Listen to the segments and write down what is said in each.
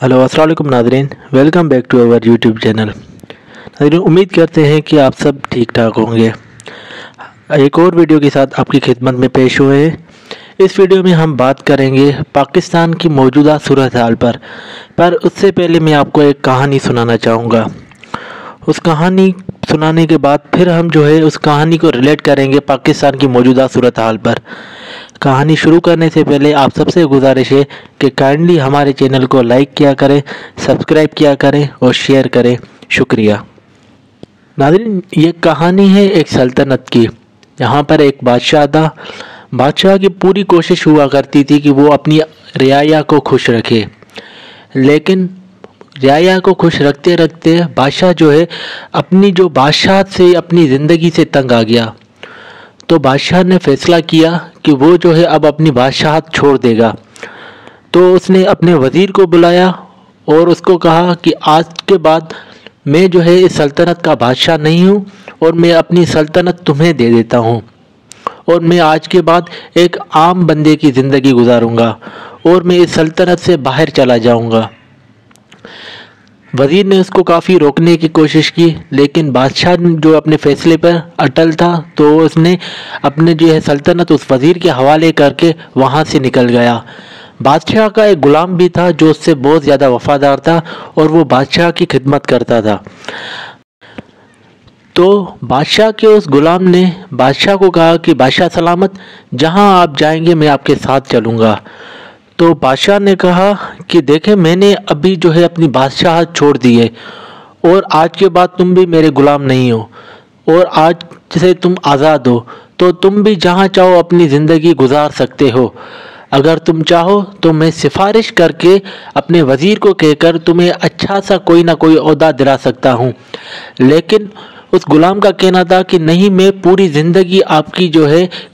Hello अस्सलाम वालेकुम नाज़रीन, welcome back to our YouTube channel. नाज़रीन, उम्मीद करते हैं कि आप सब ठीक ठाक होंगे। एक और वीडियो के साथ आपकी खिदमत में पेश हुए हैं। इस वीडियो में हम बात करेंगे पाकिस्तान की मौजूदा सूरत हाल पर उससे पहले मैं आपको एक कहानी सुनाना चाहूँगा। उस कहानी सुनाने के बाद फिर हम उस कहानी को रिलेट करेंगे पाकिस्तान की मौजूदा सूरत हाल पर। कहानी शुरू करने से पहले आप सबसे गुजारिश है कि काइंडली हमारे चैनल को लाइक किया करें, सब्सक्राइब किया करें और शेयर करें। शुक्रिया। नाज़रीन, ये कहानी है एक सल्तनत की। यहाँ पर एक बादशाह था। बादशाह की पूरी कोशिश हुआ करती थी कि वो अपनी रियाया को खुश रखे, लेकिन रियाया को खुश रखते रखते बादशाह अपनी बादशाह से अपनी ज़िंदगी से तंग आ गया। तो बादशाह ने फैसला किया कि वो अब अपनी बादशाहत छोड़ देगा। तो उसने अपने वज़ीर को बुलाया और उसको कहा कि आज के बाद मैं इस सल्तनत का बादशाह नहीं हूँ और मैं अपनी सल्तनत तुम्हें दे देता हूँ और मैं आज के बाद एक आम बंदे की ज़िंदगी गुजारूँगा और मैं इस सल्तनत से बाहर चला जाऊँगा। वज़ीर ने उसको काफ़ी रोकने की कोशिश की, लेकिन बादशाह अपने फ़ैसले पर अटल था, तो उसने अपने सल्तनत उस वज़ीर के हवाले करके वहाँ से निकल गया। बादशाह का एक ग़ुलाम भी था जो उससे बहुत ज़्यादा वफ़ादार था और वो बादशाह की खिदमत करता था। तो बादशाह के उस ग़ुलाम ने बादशाह को कहा कि बादशाह सलामत, जहाँ आप जाएंगे मैं आपके साथ चलूँगा। तो बादशाह ने कहा कि देखें, मैंने अभी अपनी बादशाहत छोड़ दी है और आज के बाद तुम भी मेरे ग़ुलाम नहीं हो और आज से तुम आज़ाद हो, तो तुम भी जहाँ चाहो अपनी ज़िंदगी गुजार सकते हो। अगर तुम चाहो तो मैं सिफारिश करके अपने वज़ीर को कहकर तुम्हें अच्छा सा कोई ना कोई ओहदा दिला सकता हूँ। लेकिन उस ग़ुलाम का कहना था कि नहीं, मैं पूरी ज़िंदगी आपकी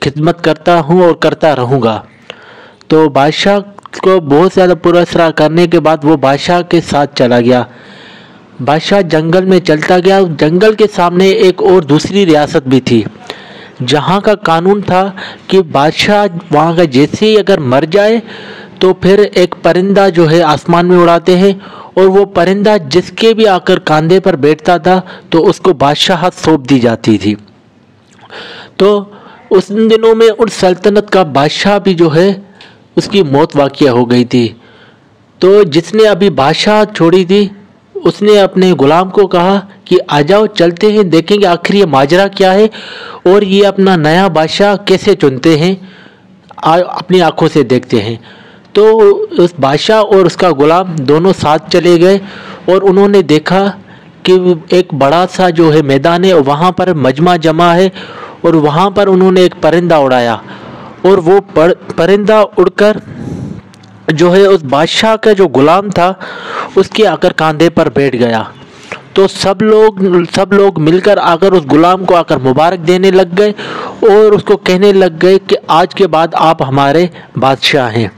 खिदमत करता हूँ और करता रहूँगा। तो बादशाह को बहुत ज़्यादा पुरस्कार करने के बाद वो बादशाह के साथ चला गया। बादशाह जंगल में चलता गया। जंगल के सामने एक और दूसरी रियासत भी थी, जहाँ का कानून था कि बादशाह वहाँ का जैसे ही अगर मर जाए तो फिर एक परिंदा आसमान में उड़ाते हैं और वो परिंदा जिसके भी आकर कंधे पर बैठता था तो उसको बादशाहत सौंप दी जाती थी। तो उस दिनों में उस सल्तनत का बादशाह भी उसकी मौत वाक़या हो गई थी। तो जिसने अभी बादशाह छोड़ी थी उसने अपने ग़ुलाम को कहा कि आ जाओ, चलते हैं, देखेंगे आखिर ये माजरा क्या है और ये अपना नया बादशाह कैसे चुनते हैं, अपनी आंखों से देखते हैं। तो उस बादशाह और उसका ग़ुलाम दोनों साथ चले गए और उन्होंने देखा कि एक बड़ा सा मैदान है, वहाँ पर मजमा जमा है और वहाँ पर उन्होंने एक परिंदा उड़ाया और वो परिंदा उड़कर उस बादशाह का ग़ुलाम था उसके आकर कंधे पर बैठ गया। तो सब लोग मिलकर आकर उस ग़ुलाम को आकर मुबारक देने लग गए और उसको कहने लग गए कि आज के बाद आप हमारे बादशाह हैं।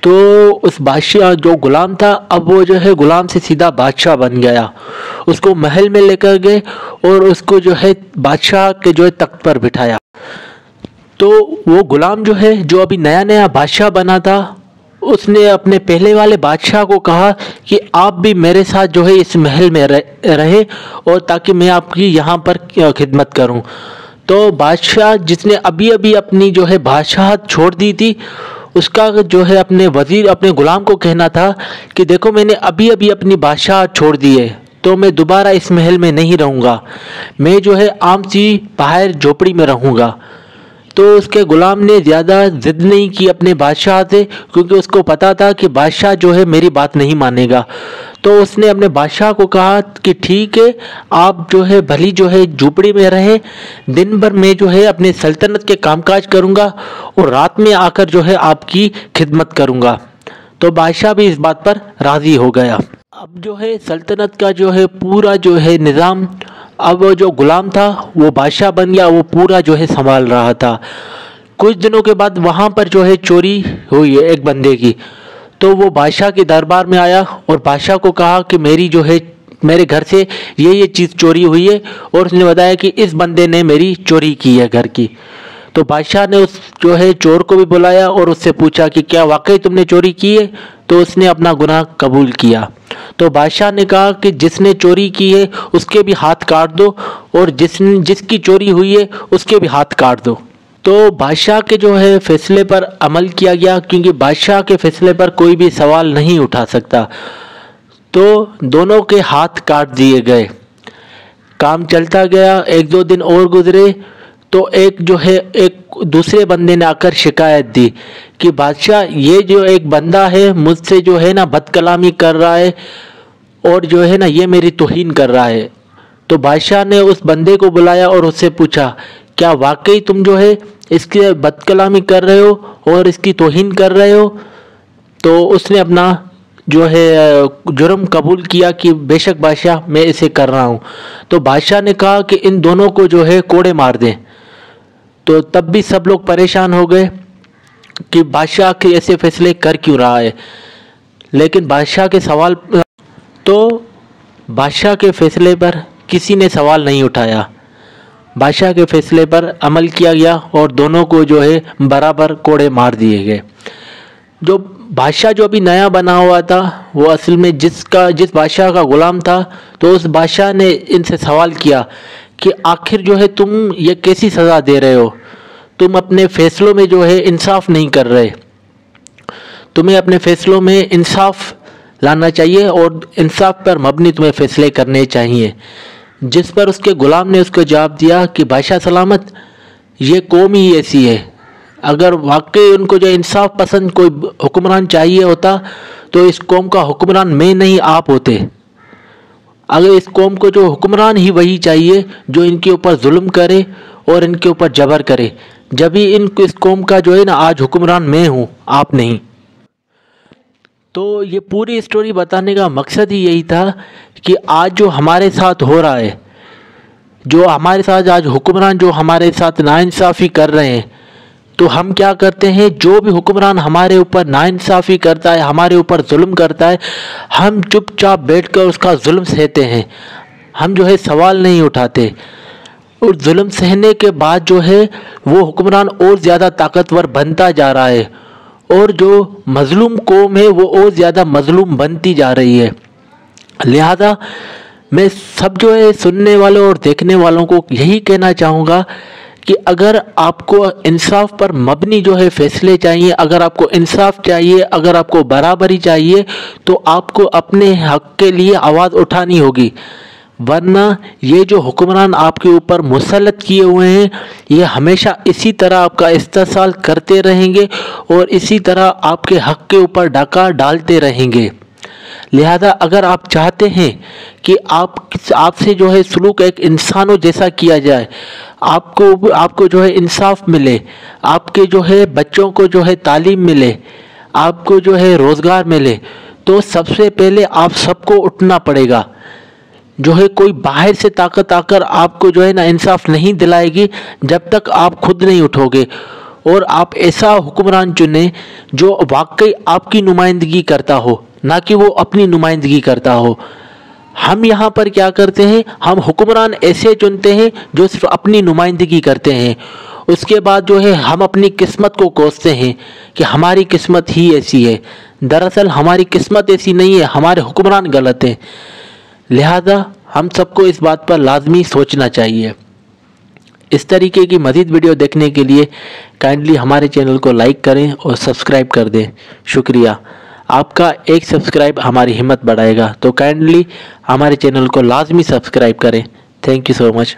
तो उस बादशाह ग़ुलाम था, अब वो ग़ुलाम से सीधा बादशाह बन गया। उसको महल में लेकर गए और उसको बादशाह के तख्त पर बिठाया। तो वो ग़ुलाम जो अभी नया नया बादशाह बना था, उसने अपने पहले वाले बादशाह को कहा कि आप भी मेरे साथ इस महल में रहे और ताकि मैं आपकी यहाँ पर खिदमत करूँ। तो बादशाह जिसने अभी अभी अपनी बादशाहत छोड़ दी थी, उसका अपने वज़ीर अपने ग़ुलाम को कहना था कि देखो, मैंने अभी अभी अपनी बादशाहत छोड़ दी है, तो मैं दोबारा इस महल में नहीं रहूँगा, मैं आम सी बाहर झोपड़ी में रहूँगा। तो उसके ग़ुलाम ने ज़्यादा ज़िद नहीं की अपने बादशाह से, क्योंकि उसको पता था कि बादशाह मेरी बात नहीं मानेगा। तो उसने अपने बादशाह को कहा कि ठीक है, आप भली झोपड़ी में रहे, दिन भर मैं अपने सल्तनत के कामकाज करूँगा और रात में आकर आपकी खिदमत करूँगा। तो बादशाह भी इस बात पर राज़ी हो गया। अब सल्तनत का पूरा निज़ाम, अब वो ग़ुलाम था वो बादशाह बन गया, वो पूरा संभाल रहा था। कुछ दिनों के बाद वहाँ पर चोरी हुई है एक बंदे की। तो वो बादशाह के दरबार में आया और बादशाह को कहा कि मेरे घर से ये चीज़ चोरी हुई है, और उसने बताया कि इस बंदे ने मेरी चोरी की है घर की। तो बादशाह ने उस जो है चोर को भी बुलाया और उससे पूछा कि क्या वाकई तुमने चोरी की है? तो उसने अपना गुनाह कबूल किया। तो बादशाह ने कहा कि जिसने चोरी की है उसके भी हाथ काट दो और जिसकी चोरी हुई है उसके भी हाथ काट दो। तो बादशाह के जो है फैसले पर अमल किया गया, क्योंकि बादशाह के फैसले पर कोई भी सवाल नहीं उठा सकता। तो दोनों के हाथ काट दिए गए। काम चलता गया, एक दो दिन और गुजरे तो एक जो है एक दूसरे बंदे ने आकर शिकायत दी कि बादशाह ये जो एक बंदा है मुझसे जो है ना बदकलामी कर रहा है और जो है ना ये मेरी तौहीन कर रहा है। तो बादशाह ने उस बंदे को बुलाया और उससे पूछा क्या वाकई तुम जो है इसकी बदकलामी कर रहे हो और इसकी तौहीन कर रहे हो? तो उसने अपना जो है जुर्म कबूल किया कि बेशक बादशाह मैं इसे कर रहा हूँ। तो बादशाह ने कहा कि इन दोनों को जो है कोड़े मार दें। तो तब भी सब लोग परेशान हो गए कि बादशाह के ऐसे फैसले कर क्यों रहा है, लेकिन बादशाह के फैसले पर किसी ने सवाल नहीं उठाया। बादशाह के फैसले पर अमल किया गया और दोनों को जो है बराबर कोड़े मार दिए गए। जो बादशाह जो अभी नया बना हुआ था वो असल में जिस बादशाह का गुलाम था, तो उस बादशाह ने इनसे सवाल किया कि आखिर जो है तुम ये कैसी सज़ा दे रहे हो? तुम अपने फ़ैसलों में जो है इंसाफ नहीं कर रहे। तुम्हें अपने फ़ैसलों में इंसाफ लाना चाहिए और इंसाफ पर मबनी तुम्हें फ़ैसले करने चाहिए। जिस पर उसके गुलाम ने उसको जवाब दिया कि बादशाह सलामत, ये कौम ही ऐसी है। अगर वाकई उनको जो इंसाफ पसंद कोई हुक्मरान चाहिए होता तो इस कौम का हुक्मरान मैं नहीं आप होते। अगर इस कौम को जो हुक्मरान ही वही चाहिए जो इनके ऊपर जुल्म करे और इनके ऊपर जबर करे, जब भी इस कौम का जो है ना आज हुक्मरान मैं हूँ, आप नहीं। तो ये पूरी स्टोरी बताने का मकसद ही यही था कि आज जो हमारे साथ हो रहा है, जो हमारे साथ आज हुक्मरान जो हमारे साथ नाइंसाफ़ी कर रहे हैं, तो हम क्या करते हैं, जो भी हुक्मरान हमारे ऊपर नाइंसाफ़ी करता है, हमारे ऊपर जुल्म करता है, हम चुपचाप बैठकर उसका जुल्म सहते हैं। हम जो है सवाल नहीं उठाते और जुल्म सहने के बाद जो है वो हुक्मरान और ज़्यादा ताकतवर बनता जा रहा है और जो मज़लूम कौम है वो और ज़्यादा मज़लूम बनती जा रही है। लिहाजा मैं सब जो है सुनने वालों और देखने वालों को यही कहना चाहूँगा कि अगर आपको इंसाफ पर मबनी जो है फैसले चाहिए, अगर आपको इंसाफ चाहिए, अगर आपको बराबरी चाहिए, तो आपको अपने हक़ के लिए आवाज़ उठानी होगी। वरना ये जो हुक्मरान आपके ऊपर मुसल्लत किए हुए हैं, ये हमेशा इसी तरह आपका इस्तेसाल करते रहेंगे और इसी तरह आपके हक़ के ऊपर डाका डालते रहेंगे। लिहाजा अगर आप चाहते हैं कि आपसे जो है सलूक एक इंसानों जैसा किया जाए, आपको जो है इंसाफ मिले, आपके जो है बच्चों को जो है तालीम मिले, आपको जो है रोज़गार मिले, तो सबसे पहले आप सबको उठना पड़ेगा। जो है कोई बाहर से ताकत आकर आपको जो है ना इंसाफ नहीं दिलाएगी जब तक आप खुद नहीं उठोगे और आप ऐसा हुक्मरान चुने जो वाकई आपकी नुमाइंदगी करता हो, ना कि वो अपनी नुमाइंदगी करता हो। हम यहाँ पर क्या करते हैं, हम हुक्मरान ऐसे चुनते हैं जो सिर्फ अपनी नुमाइंदगी करते हैं। उसके बाद जो है हम अपनी किस्मत को कोसते हैं कि हमारी किस्मत ही ऐसी है। दरअसल हमारी किस्मत ऐसी नहीं है, हमारे हुक्मरान गलत हैं। लिहाजा हम सबको इस बात पर लाजमी सोचना चाहिए। इस तरीके की मज़ीद वीडियो देखने के लिए काइंडली हमारे चैनल को लाइक करें और सब्सक्राइब कर दें। शुक्रिया। आपका एक सब्सक्राइब हमारी हिम्मत बढ़ाएगा, तो काइंडली हमारे चैनल को लाजमी सब्सक्राइब करें। Thank you so much.